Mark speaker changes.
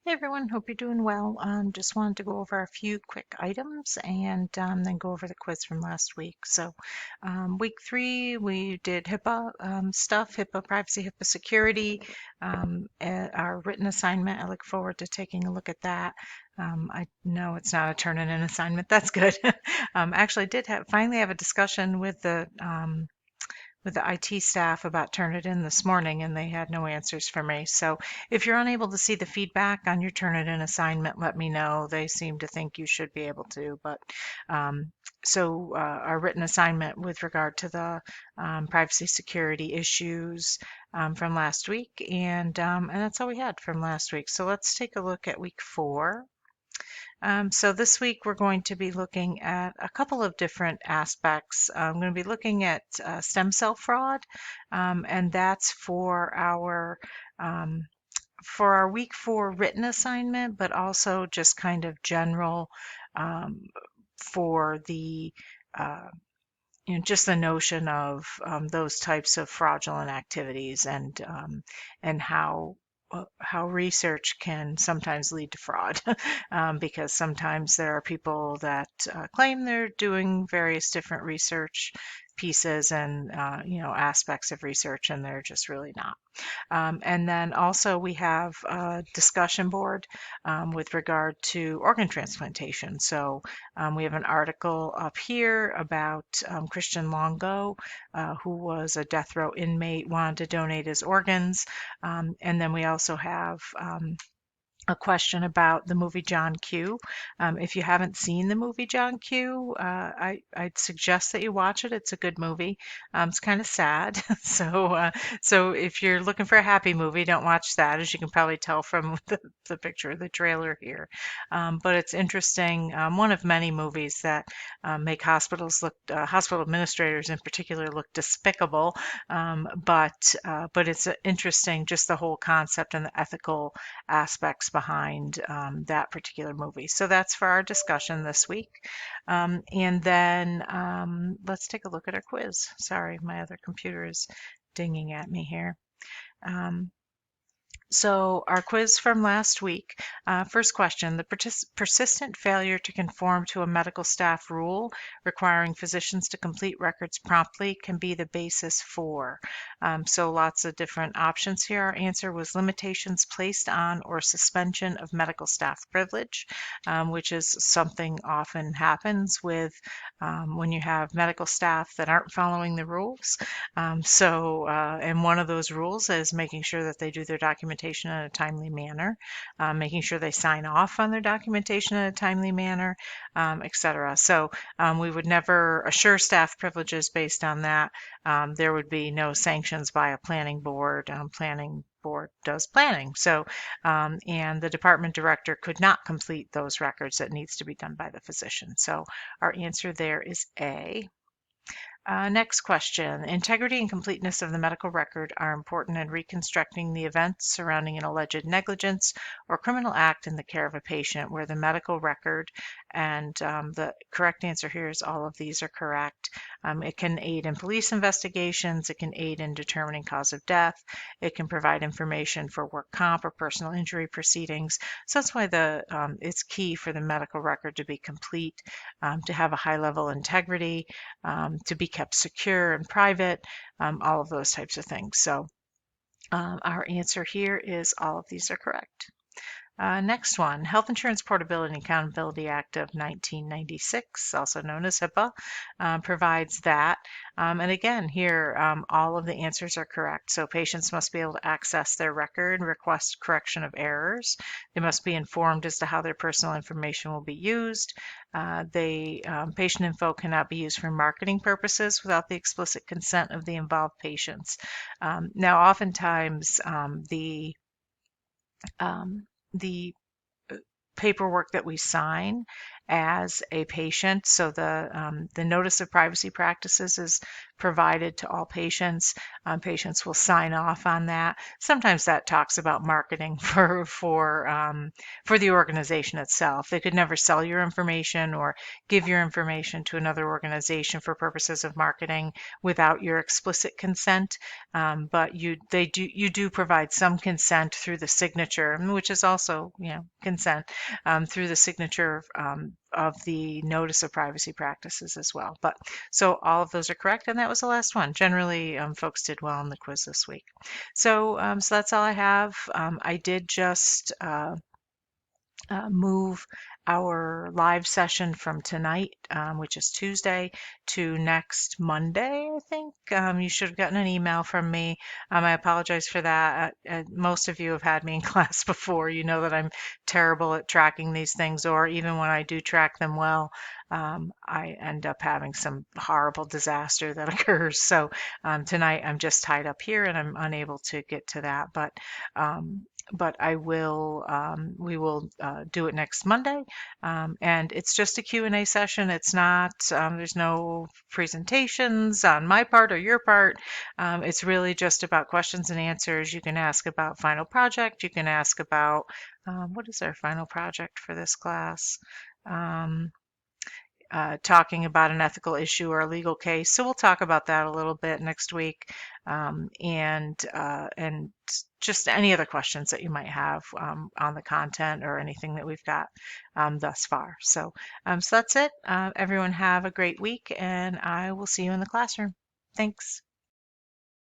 Speaker 1: Hey everyone, hope you're doing well. Just wanted to go over a few quick items and then go over the quiz from last week. So, week 3, we did HIPAA stuff, HIPAA privacy, HIPAA security, our written assignment. I look forward to taking a look at that. I know it's not a turn-in assignment. That's good. Actually, I did finally have a discussion with the IT staff about Turnitin this morning, and they had no answers for me. So if you're unable to see the feedback on your Turnitin assignment, let me know. They seem to think you should be able to, but our written assignment with regard to the privacy security issues from last week, and that's all we had from last week. So let's take a look at week 4. So this week we're going to be looking at a couple of different aspects. I'm going to be looking at stem cell fraud, and that's for our week 4 written assignment, but also just kind of general um, for the just the notion of those types of fraudulent activities and how research can sometimes lead to fraud because sometimes there are people that claim they're doing various different research pieces and aspects of research, and they're just really not. And then also we have a discussion board with regard to organ transplantation. So we have an article up here about Christian Longo, who was a death row inmate, wanted to donate his organs. And then we also have a question about the movie John Q. If you haven't seen the movie John Q, I'd suggest that you watch it. It's a good movie. It's kind of sad, so if you're looking for a happy movie, don't watch that, as you can probably tell from the picture of the trailer here. But it's interesting. One of many movies that make hospital administrators in particular look despicable. But it's interesting, just the whole concept and the ethical aspects behind that particular movie. So that's for our discussion this week. And then let's take a look at our quiz. Sorry, my other computer is dinging at me here. So our quiz from last week, first question, the persistent failure to conform to a medical staff rule requiring physicians to complete records promptly can be the basis for. So lots of different options here. Our answer was limitations placed on or suspension of medical staff privilege, which is something often happens with when you have medical staff that aren't following the rules. And one of those rules is making sure that they do their documentation in a timely manner, making sure they sign off on their documentation in a timely manner, etc. So we would never assure staff privileges based on that. There would be no sanctions by a planning board. Planning board does planning. So, and the department director could not complete those records. That needs to be done by the physician. So our answer there is A. Next question. Integrity and completeness of the medical record are important in reconstructing the events surrounding an alleged negligence or criminal act in the care of a patient where the medical record, and the correct answer here is all of these are correct. It can aid in police investigations. It can aid in determining cause of death. It can provide information for work comp or personal injury proceedings. So that's why it's key for the medical record to be complete, to have a high level integrity, to be kept secure and private, all of those types of things. So our answer here is all of these are correct. Next one, Health Insurance Portability and Accountability Act of 1996, also known as HIPAA, provides that. And again, here, all of the answers are correct. So patients must be able to access their record, request correction of errors. They must be informed as to how their personal information will be used. Patient info cannot be used for marketing purposes without the explicit consent of the involved patients. Now, oftentimes, the paperwork that we sign as a patient. So the notice of privacy practices is provided to all patients. Patients will sign off on that. Sometimes that talks about marketing for the organization itself. They could never sell your information or give your information to another organization for purposes of marketing without your explicit consent. But you do provide some consent through the signature, which is also consent through the signature of the notice of privacy practices as well. But so all of those are correct, and that was the last one. Generally, folks did well on the quiz this week. So that's all I have. I did just move our live session from tonight, which is Tuesday, to next Monday, I think. You should have gotten an email from me. I apologize for that. Most of you have had me in class before. You know that I'm terrible at tracking these things, or even when I do track them well, I end up having some horrible disaster that occurs. So tonight I'm just tied up here and I'm unable to get to that. But I will, we will do it next Monday. And it's just a Q&A session. It's not, there's no presentations on my part or your part. It's really just about questions and answers. You can ask about final project. You can ask about, what is our final project for this class? Talking about an ethical issue or a legal case. So we'll talk about that a little bit next week, and just any other questions that you might have on the content or anything that we've got thus far. So that's it. Everyone have a great week, and I will see you in the classroom. Thanks.